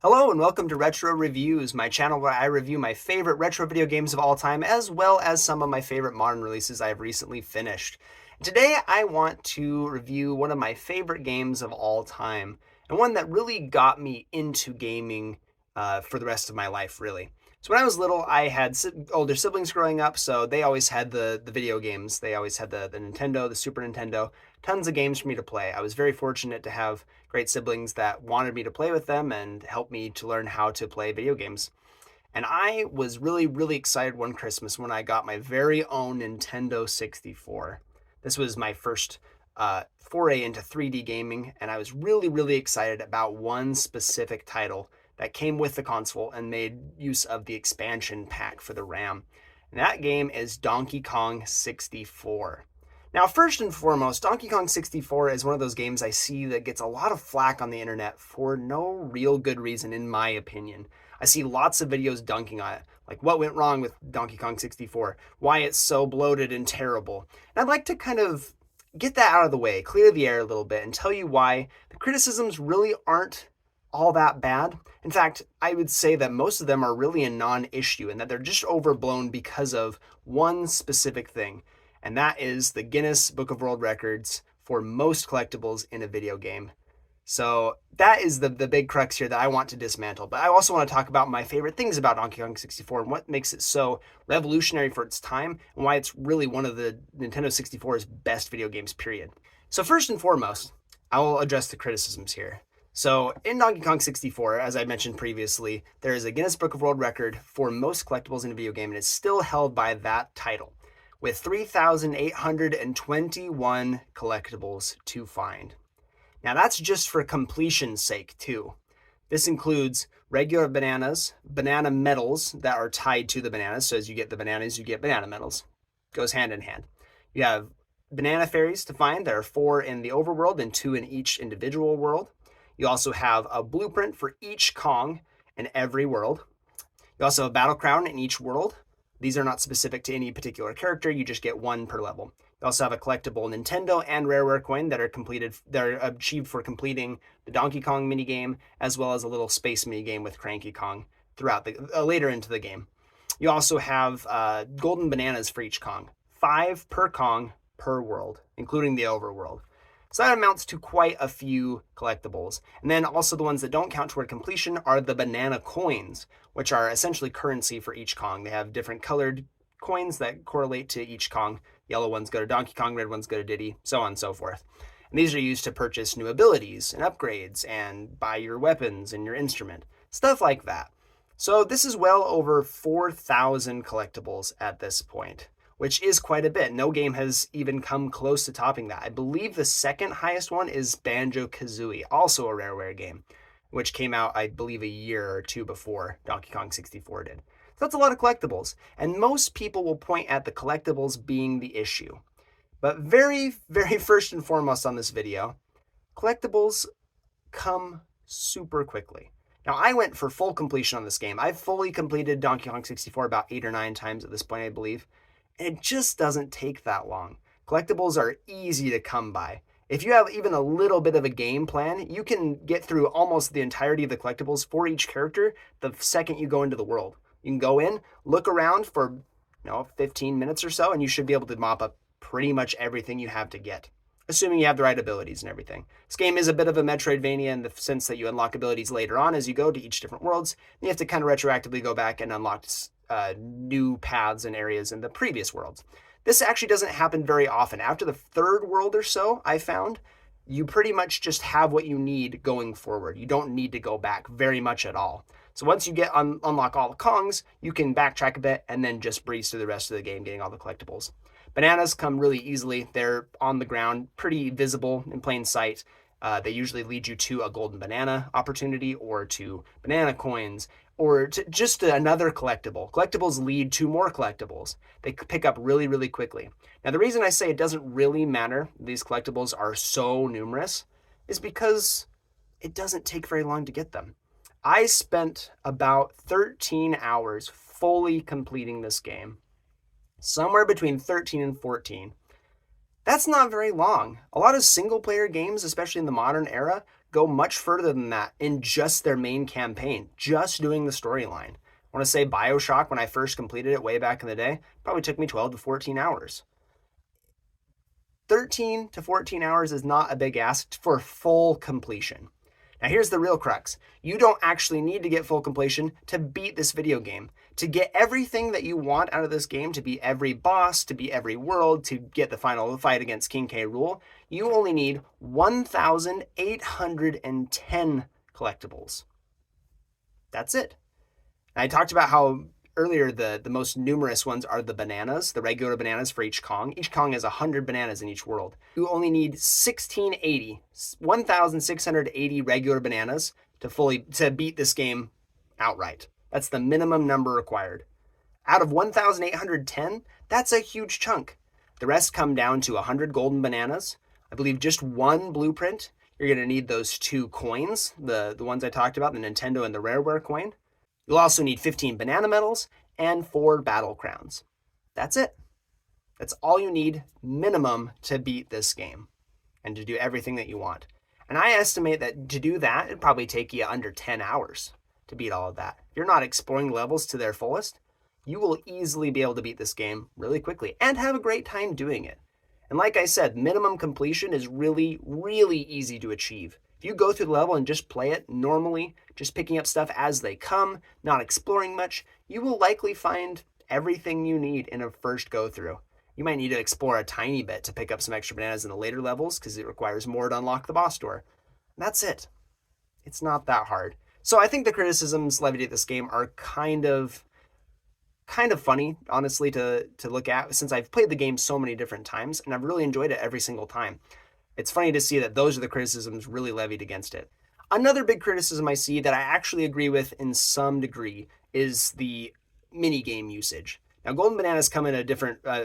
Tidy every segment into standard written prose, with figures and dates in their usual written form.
Hello and welcome to Retro Reviews, my channel where I review my favorite retro video games of all time, as well as some of my favorite modern releases I have recently finished. Today I want to review one of my favorite games of all time, and one that really got me into gaming for the rest of my life, really. So when I was little, I had older siblings growing up, so they always had the video games. They always had the Nintendo, the Super Nintendo, tons of games for me to play. I was very fortunate to have great siblings that wanted me to play with them and helped me to learn how to play video games. And I was really, really excited one Christmas when I got my very own Nintendo 64. This was my first foray into 3D gaming, and I was really, really excited about one specific title that came with the console and made use of the expansion pack for the RAM. And that game is Donkey Kong 64. Now, first and foremost, Donkey Kong 64 is one of those games I see that gets a lot of flack on the internet for no real good reason, in my opinion. I see lots of videos dunking on it, like what went wrong with Donkey Kong 64, why it's so bloated and terrible. And I'd like to kind of get that out of the way, clear the air a little bit, and tell you why the criticisms really aren't all that bad. In fact, I would say that most of them are really a non-issue and that they're just overblown because of one specific thing, and that is the Guinness Book of World Records for most collectibles in a video game. So that is the big crux here that I want to dismantle. But I also want to talk about my favorite things about Donkey Kong 64 and what makes it so revolutionary for its time and why it's really one of the Nintendo 64's best video games, period. So first and foremost, I will address the criticisms here. So in Donkey Kong 64, as I mentioned previously, there is a Guinness Book of World Record for most collectibles in a video game, and it's still held by that title, with 3,821 collectibles to find. Now that's just for completion's sake too. This includes regular bananas, banana medals that are tied to the bananas. So as you get the bananas, you get banana medals. Goes hand in hand. You have banana fairies to find. There are 4 in the overworld and 2 in each individual world. You also have a blueprint for each Kong in every world. You also have a battle crown in each world. These are not specific to any particular character. You just get 1 per level. You also have a collectible Nintendo and Rareware coin that are achieved for completing the Donkey Kong minigame, as well as a little space minigame with Cranky Kong throughout later into the game. You also have golden bananas for each Kong, 5 per Kong per world, including the overworld. So that amounts to quite a few collectibles. And then also the ones that don't count toward completion are the banana coins, which are essentially currency for each Kong. They have different colored coins that correlate to each Kong. Yellow ones go to Donkey Kong, red ones go to Diddy, so on and so forth. And these are used to purchase new abilities and upgrades and buy your weapons and your instrument, stuff like that. So this is well over 4,000 collectibles at this point, which is quite a bit. No game has even come close to topping that. I believe the second highest one is Banjo-Kazooie, also a Rareware game, which came out, I believe, a year or 2 before Donkey Kong 64 did. So that's a lot of collectibles, and most people will point at the collectibles being the issue. But very, very first and foremost on this video, collectibles come super quickly. Now, I went for full completion on this game. I've fully completed Donkey Kong 64 about 8 or 9 times at this point, I believe. And it just doesn't take that long. Collectibles are easy to come by. If you have even a little bit of a game plan, you can get through almost the entirety of the collectibles for each character the second you go into the world. You can go in, look around for 15 minutes or so, and you should be able to mop up pretty much everything you have to get, assuming you have the right abilities and everything. This game is a bit of a Metroidvania in the sense that you unlock abilities later on as you go to each different worlds. And you have to kind of retroactively go back and unlock new paths and areas in the previous worlds. This actually doesn't happen very often. After the 3rd world or so, I found, you pretty much just have what you need going forward. You don't need to go back very much at all. So once you unlock all the Kongs, you can backtrack a bit and then just breeze through the rest of the game getting all the collectibles. Bananas come really easily. They're on the ground, pretty visible in plain sight. They usually lead you to a golden banana opportunity or to banana coins or to just another collectible. Collectibles lead to more collectibles. They pick up really, really quickly. Now, the reason I say it doesn't really matter, these collectibles are so numerous, is because it doesn't take very long to get them. I spent about 13 hours fully completing this game, somewhere between 13 and 14. That's not very long. A lot of single player games, especially in the modern era, go much further than that in just their main campaign, just doing the storyline. I want to say BioShock, when I first completed it way back in the day, probably took me 12 to 14 hours. 13 to 14 hours is not a big ask for full completion. Now here's the real crux. You don't actually need to get full completion to beat this video game. To get everything that you want out of this game, to beat every boss, to beat every world, to get the final fight against King K. Rool, you only need 1,810 collectibles. That's it. And I talked about how earlier the most numerous ones are the bananas, the regular bananas for each Kong. Each Kong has 100 bananas in each world. You only need 1,680 regular bananas to beat this game outright. That's the minimum number required. Out of 1,810, that's a huge chunk. The rest come down to 100 golden bananas. I believe just one blueprint. You're going to need those 2 coins, the ones I talked about, the Nintendo and the Rareware coin. You'll also need 15 banana medals and 4 battle crowns. That's it. That's all you need minimum to beat this game and to do everything that you want. And I estimate that to do that, it'd probably take you under 10 hours to beat all of that. If you're not exploring levels to their fullest, you will easily be able to beat this game really quickly and have a great time doing it. And like I said, minimum completion is really, really easy to achieve. If you go through the level and just play it normally, just picking up stuff as they come, not exploring much, you will likely find everything you need in a first go through. You might need to explore a tiny bit to pick up some extra bananas in the later levels because it requires more to unlock the boss door. That's it. It's not that hard. So I think the criticisms levied at this game are kind of funny, honestly, to look at, since I've played the game so many different times and I've really enjoyed it every single time. It's funny to see that those are the criticisms really levied against it. Another big criticism I see that I actually agree with in some degree is the mini-game usage. Now, golden bananas come in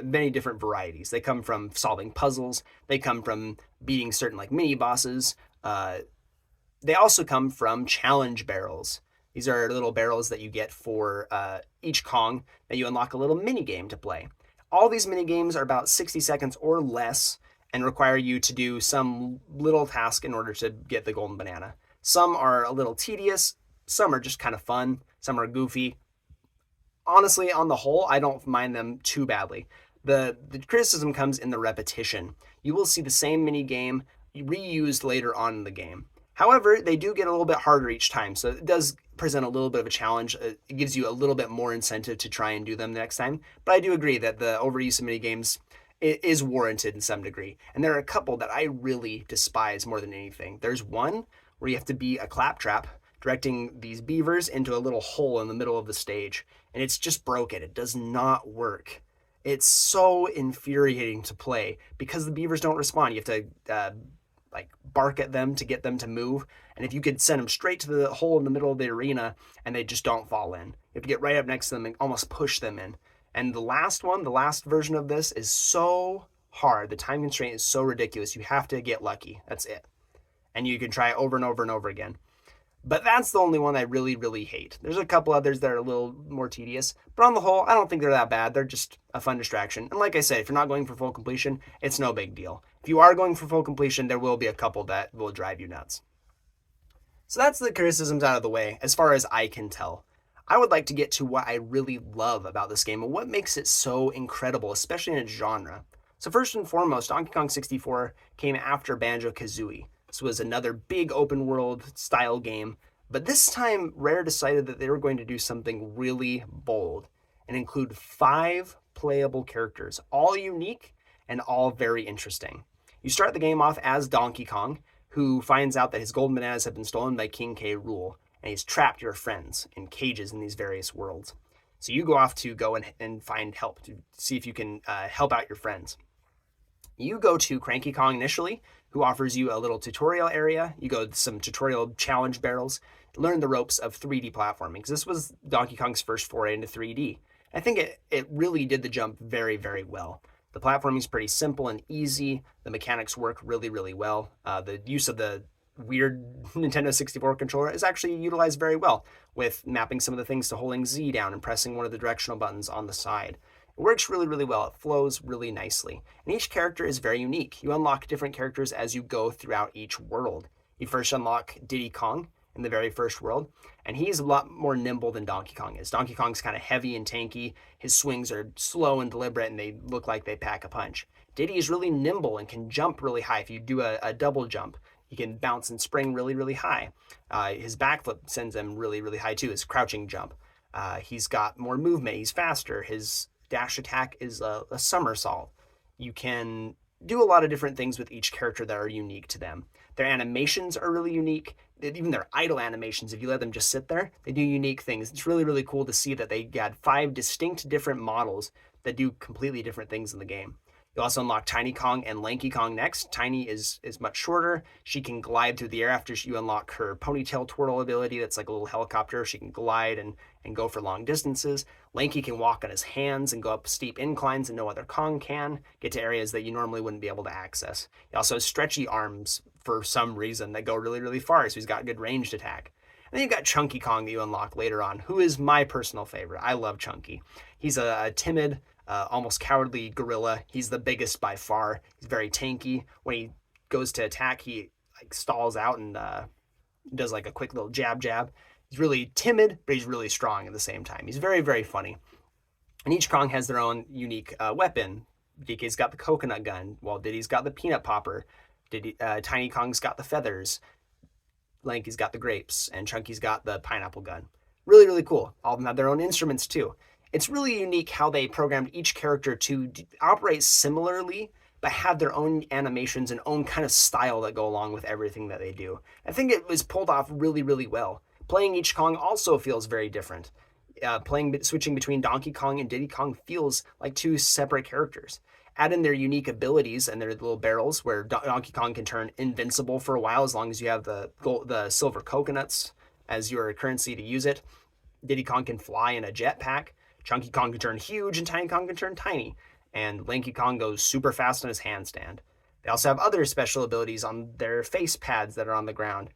many different varieties. They come from solving puzzles. They come from beating certain mini bosses. They also come from challenge barrels. These are little barrels that you get for each Kong that you unlock a little mini game to play. All these mini games are about 60 seconds or less and require you to do some little task in order to get the golden banana. Some are a little tedious, some are just kind of fun, some are goofy. Honestly, on the whole, I don't mind them too badly. The criticism comes in the repetition. You will see the same mini game reused later on in the game. However, they do get a little bit harder each time, so it does present a little bit of a challenge. It gives you a little bit more incentive to try and do them next time. But I do agree that the overuse of mini games is warranted in some degree. And there are a couple that I really despise more than anything. There's one where you have to be a claptrap directing these beavers into a little hole in the middle of the stage. And it's just broken. It does not work. It's so infuriating to play because the beavers don't respond. You have to bark at them to get them to move. And if you could send them straight to the hole in the middle of the arena and they just don't fall in, you have to get right up next to them and almost push them in. And the last version of this is so hard. The time constraint is so ridiculous. You have to get lucky. That's it. And you can try it over and over and over again. But that's the only one I really, really hate. There's a couple others that are a little more tedious. But on the whole, I don't think they're that bad. They're just a fun distraction. And like I said, if you're not going for full completion, it's no big deal. If you are going for full completion, there will be a couple that will drive you nuts. So that's the criticisms out of the way, as far as I can tell. I would like to get to what I really love about this game and what makes it so incredible, especially in its genre. So first and foremost, Donkey Kong 64 came after Banjo-Kazooie. This was another big open world style game, but this time Rare decided that they were going to do something really bold and include 5 playable characters, all unique and all very interesting. You start the game off as Donkey Kong, who finds out that his golden bananas have been stolen by King K. Rool, and he's trapped your friends in cages in these various worlds. So you go off to go and find help, to see if you can help out your friends. You go to Cranky Kong initially, who offers you a little tutorial area. You go to some tutorial challenge barrels, learn the ropes of 3D platforming, because this was Donkey Kong's first foray into 3D. I think it really did the jump very, very well. The platforming is pretty simple and easy. The mechanics work really, really well. The use of the weird Nintendo 64 controller is actually utilized very well, with mapping some of the things to holding Z down and pressing one of the directional buttons on the side. It works really, really well. It flows really nicely. And each character is very unique. You unlock different characters as you go throughout each world. You first unlock Diddy Kong in the very first world, and he's a lot more nimble than Donkey Kong is. Donkey Kong's kind of heavy and tanky. His swings are slow and deliberate, and they look like they pack a punch. Diddy is really nimble and can jump really high. If you do a double jump, he can bounce and spring really, really high. His backflip sends him really, really high too, his crouching jump. He's got more movement. He's faster. His dash attack is a somersault. You can do a lot of different things with each character that are unique to them. Their animations are really unique. Even their idle animations, if you let them just sit there, they do unique things. It's really, really cool to see that they got 5 distinct different models that do completely different things in the game. You also unlock Tiny Kong and Lanky Kong next. Tiny is much shorter. She can glide through the air after you unlock her ponytail twirl ability. That's like a little helicopter. She can glide and go for long distances. Lanky can walk on his hands and go up steep inclines and no other Kong can. Get to areas that you normally wouldn't be able to access. He also has stretchy arms for some reason that go really, really far, so he's got good ranged attack. And then you've got Chunky Kong that you unlock later on, who is my personal favorite. I love Chunky. He's a timid, almost cowardly gorilla. He's the biggest by far. He's very tanky. When he goes to attack, he like stalls out and does like a quick little jab. He's really timid, but he's really strong at the same time. He's very, very funny. And each Kong has their own unique weapon. DK's got the coconut gun, while Diddy's got the peanut popper. Tiny Kong's got the feathers. Lanky's got the grapes, and Chunky's got the pineapple gun. Really, really cool. All of them have their own instruments too. It's really unique how they programmed each character to operate similarly, but have their own animations and own kind of style that go along with everything that they do. I think it was pulled off really, really well. Playing each Kong also feels very different. Switching between Donkey Kong and Diddy Kong feels like 2 separate characters. Add in their unique abilities and their little barrels, where Donkey Kong can turn invincible for a while as long as you have the silver coconuts as your currency to use it. Diddy Kong can fly in a jetpack. Chunky Kong can turn huge, and Tiny Kong can turn tiny. And Lanky Kong goes super fast on his handstand. They also have other special abilities on their face pads that are on the ground.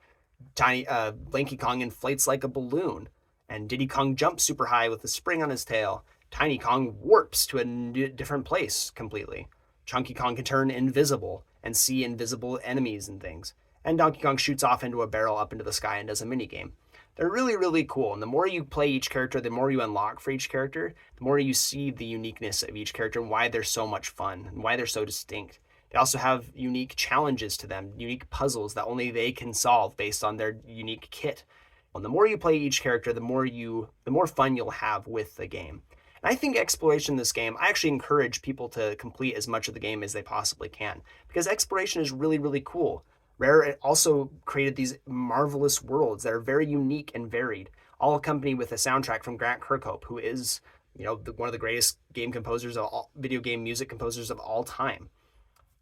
Lanky Kong inflates like a balloon, and Diddy Kong jumps super high with a spring on his tail. Tiny Kong warps to a different place completely. Chunky Kong can turn invisible and see invisible enemies and things. And Donkey Kong shoots off into a barrel up into the sky and does a minigame. They're really, really cool. And the more you play each character, the more you unlock for each character, the more you see the uniqueness of each character and why they're so much fun and why they're so distinct. They also have unique challenges to them, unique puzzles that only they can solve based on their unique kit. And the more you play each character, the more fun you'll have with the game. And I think exploration in this game, I actually encourage people to complete as much of the game as they possibly can, because exploration is really, really cool. Rare also created these marvelous worlds that are very unique and varied, all accompanied with a soundtrack from Grant Kirkhope, who is, one of the greatest video game music composers of all time.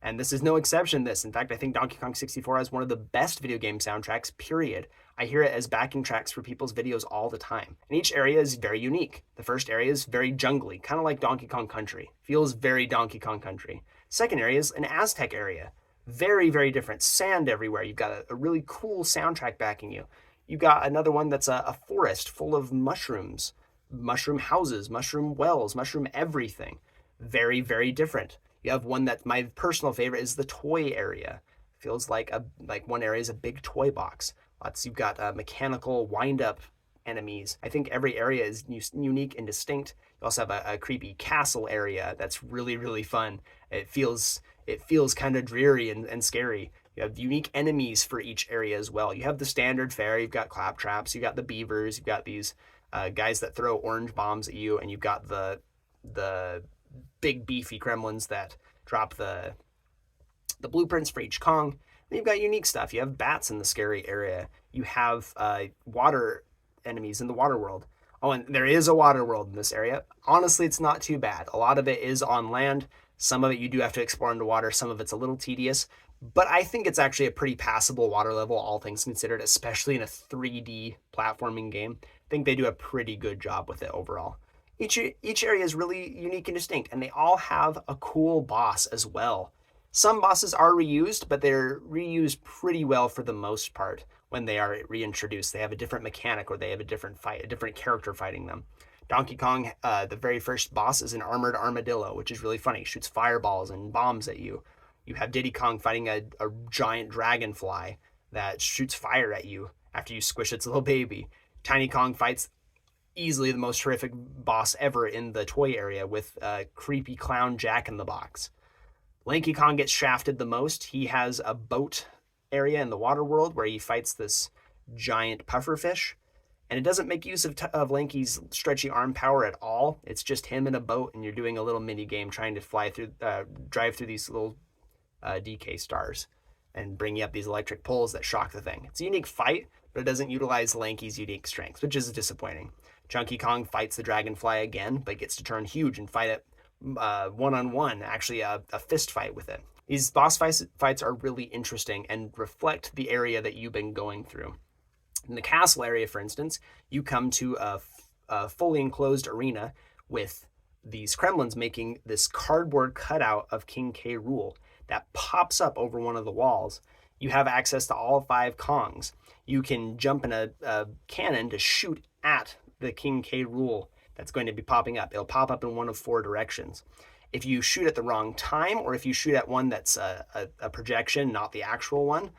And this is no exception to this. In fact, I think Donkey Kong 64 has one of the best video game soundtracks, period. I hear it as backing tracks for people's videos all the time. And each area is very unique. The first area is very jungly, kind of like Donkey Kong Country. Feels very Donkey Kong Country. Second area is an Aztec area. Very, very different. Sand everywhere. You've got a really cool soundtrack backing you. You've got another one that's a forest full of mushrooms, mushroom houses, mushroom wells, mushroom everything. Very, very different. You have one that my personal favorite is the toy area. Feels like one area is a big toy box. You've got mechanical wind-up enemies. I think every area is unique and distinct. You also have a creepy castle area that's really, really fun. It feels kind of dreary and scary. You have unique enemies for each area as well. You have the standard fare. You've got claptraps. You've got the beavers. You've got these guys that throw orange bombs at you, and you've got the big beefy gremlins that drop the blueprints for each Kong. Then you've got unique stuff. You have bats in the scary area. You have water enemies in the water world. Oh, and there is a water world in this area. Honestly, it's not too bad. A lot of it is on land. Some of it you do have to explore underwater. Some of it's a little tedious. But I think it's actually a pretty passable water level, all things considered, especially in a 3D platforming game. I think they do a pretty good job with it overall. Each area is really unique and distinct, and they all have a cool boss as well. Some bosses are reused, but they're reused pretty well for the most part when they are reintroduced. They have a different mechanic, or they have a different character fighting them. Donkey Kong, the very first boss, is an armored armadillo, which is really funny. He shoots fireballs and bombs at you. You have Diddy Kong fighting a giant dragonfly that shoots fire at you after you squish its little baby. Tiny Kong fights easily the most horrific boss ever in the toy area with creepy clown Jack in the Box. Lanky Kong gets shafted the most. He has a boat area in the water world where he fights this giant pufferfish, and it doesn't make use of Lanky's stretchy arm power at all. It's just him in a boat, and you're doing a little mini game trying to drive through these little DK stars and bringing up these electric poles that shock the thing. It's a unique fight, but it doesn't utilize Lanky's unique strengths, which is disappointing. Chunky Kong fights the dragonfly again, but gets to turn huge and fight it one-on-one, actually a fist fight with it. These boss fights are really interesting and reflect the area that you've been going through. In the castle area, for instance, you come to a fully enclosed arena with these Kremlins making this cardboard cutout of King K. Rool that pops up over one of the walls. You have access to all 5 Kongs. You can jump in a cannon to shoot at the King K. Rool that's going to be popping up. It'll pop up in one of 4 directions. If you shoot at the wrong time, or if you shoot at one that's a projection, not the actual one,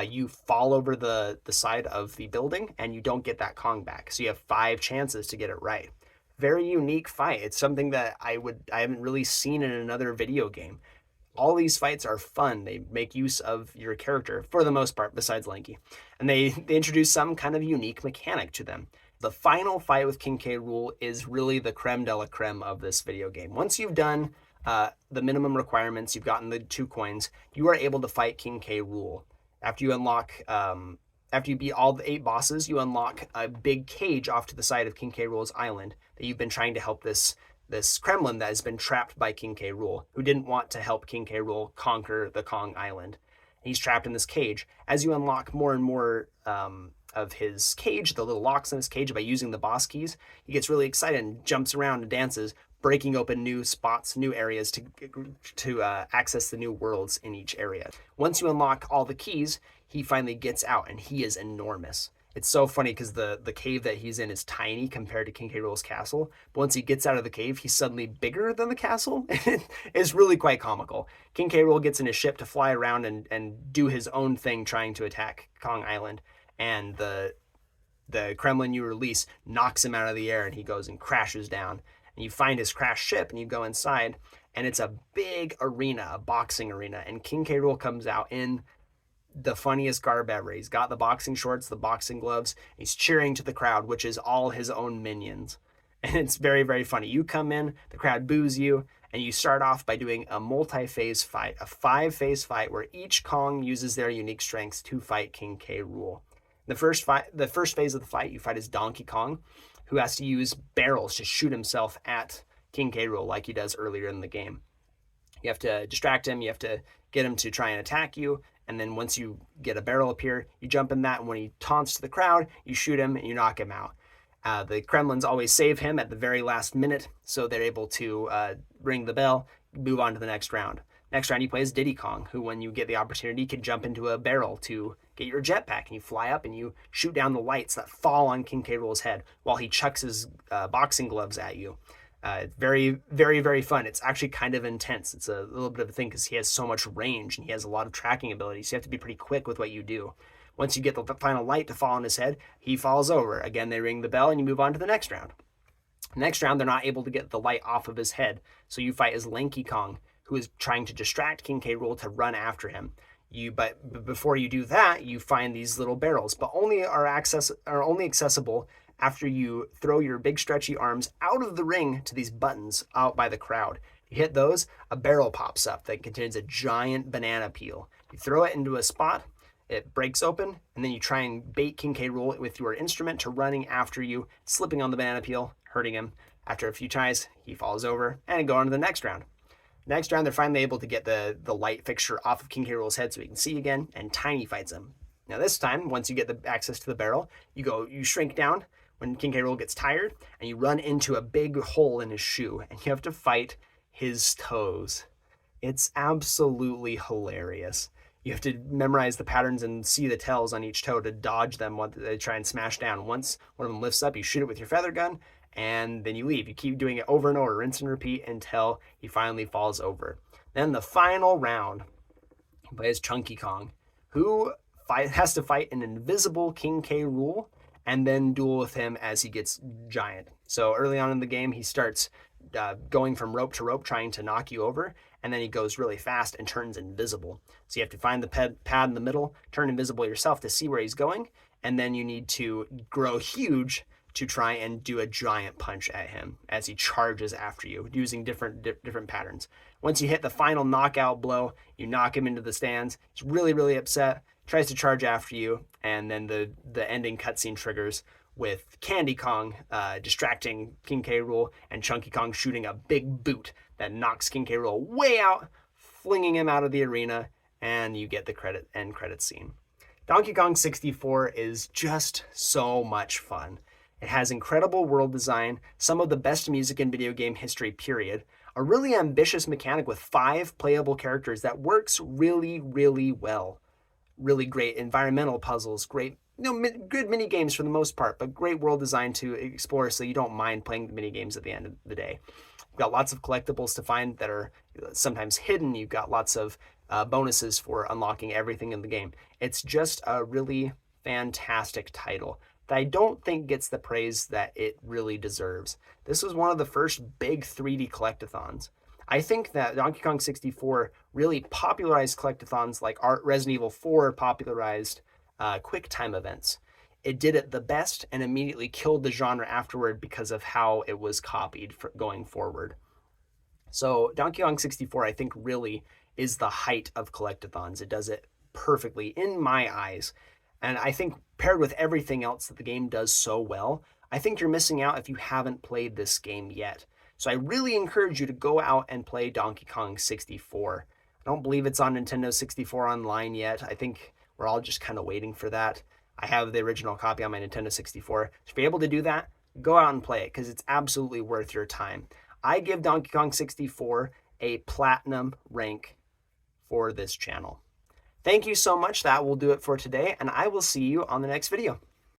you fall over the side of the building and you don't get that Kong back. So you have 5 chances to get it right. Very unique fight. It's something that I haven't really seen in another video game. All these fights are fun. They make use of your character for the most part, besides Lanky. And they introduce some kind of unique mechanic to them. The final fight with King K. Rool is really the creme de la creme of this video game. Once you've done the minimum requirements, you've gotten the 2 coins, you are able to fight King K. Rool. After you beat all the 8 bosses, you unlock a big cage off to the side of King K. Rool's island that you've been trying to help this Kremlin that has been trapped by King K. Rool, who didn't want to help King K. Rool conquer the Kong Island. He's trapped in this cage. As you unlock more and more of his cage, the little locks in his cage, by using the boss keys, he gets really excited and jumps around and dances, breaking open new spots, new areas to access the new worlds in each area. Once you unlock all the keys, he finally gets out, and he is enormous. It's so funny because the cave that he's in is tiny compared to King K. Rool's castle. But once he gets out of the cave, he's suddenly bigger than the castle. It's really quite comical. King K. Rool gets in his ship to fly around and do his own thing trying to attack Kong Island. And the Kremlin you release knocks him out of the air, and he goes and crashes down. And you find his crashed ship, and you go inside, and it's a big arena, a boxing arena. And King K. Rool comes out in the funniest garb ever. He's got the boxing shorts, the boxing gloves. He's cheering to the crowd, which is all his own minions. And it's very, very funny. You come in, the crowd boos you, and you start off by doing a multi-phase fight, a 5-phase fight where each Kong uses their unique strengths to fight King K. Rool. The first phase of the fight, you fight as Donkey Kong, who has to use barrels to shoot himself at King K. Rool like he does earlier in the game. You have to distract him, you have to get him to try and attack you, and then once you get a barrel appear, you jump in that, and when he taunts to the crowd, you shoot him and you knock him out. The Kremlins always save him at the very last minute, so they're able to ring the bell, move on to the next round. Next round, you play as Diddy Kong, who, when you get the opportunity, can jump into a barrel to get your jetpack, and you fly up and you shoot down the lights that fall on King K. Rool's head while he chucks his boxing gloves at you. It's very, very, very fun. It's actually kind of intense. It's a little bit of a thing because he has so much range and he has a lot of tracking abilities. So you have to be pretty quick with what you do. Once you get the final light to fall on his head, he falls over. Again, they ring the bell and you move on to the next round. Next round, they're not able to get the light off of his head. So you fight as Lanky Kong, who is trying to distract King K. Rool to run after him. But before you do that, you find these little barrels, but only are accessible after you throw your big stretchy arms out of the ring to these buttons out by the crowd. You hit those, a barrel pops up that contains a giant banana peel. You throw it into a spot, it breaks open, and then you try and bait King K. Rool with your instrument to running after you, slipping on the banana peel, hurting him. After a few tries, he falls over, and go on to the next round. Next round, they're finally able to get the light fixture off of King K. Rool's head so he can see again, and Tiny fights him. Now this time, once you get the access to the barrel, you shrink down when King K. Rool gets tired, and you run into a big hole in his shoe, and you have to fight his toes. It's absolutely hilarious. You have to memorize the patterns and see the tells on each toe to dodge them when they try and smash down. Once one of them lifts up, you shoot it with your feather gun, and then you leave. You keep doing it over and over, rinse and repeat until he finally falls over. Then the final round, he plays Chunky Kong, who has to fight an invisible King K. Rool and then duel with him as he gets giant. So early on in the game, he starts going from rope to rope, trying to knock you over, and then he goes really fast and turns invisible. So you have to find the pad in the middle, turn invisible yourself to see where he's going, and then you need to grow huge to try and do a giant punch at him as he charges after you using different patterns. Once you hit the final knockout blow, you knock him into the stands. He's really upset, tries to charge after you, and then the ending cutscene triggers with Candy Kong distracting King K. Rool and Chunky Kong shooting a big boot that knocks King K. Rool way out, flinging him out of the arena, and you get the end credit scene. Donkey Kong 64 is just so much fun. It has incredible world design, some of the best music in video game history, period. A really ambitious mechanic with 5 playable characters that works really well. Really great environmental puzzles, great, good mini games for the most part, but great world design to explore so you don't mind playing the mini games at the end of the day. You've got lots of collectibles to find that are sometimes hidden. You've got lots of bonuses for unlocking everything in the game. It's just a really fantastic title that I don't think gets the praise that it really deserves. This was one of the first big 3D collectathons. I think that Donkey Kong 64 really popularized collectathons like Resident Evil 4 popularized QuickTime events. It did it the best and immediately killed the genre afterward because of how it was copied going forward. So Donkey Kong 64, I think, really is the height of collectathons. It does it perfectly in my eyes. And I think paired with everything else that the game does so well, I think you're missing out if you haven't played this game yet. So I really encourage you to go out and play Donkey Kong 64. I don't believe it's on Nintendo 64 Online yet. I think we're all just kind of waiting for that. I have the original copy on my Nintendo 64. So if you're able to do that, go out and play it because it's absolutely worth your time. I give Donkey Kong 64 a platinum rank for this channel. Thank you so much. That will do it for today, and I will see you on the next video.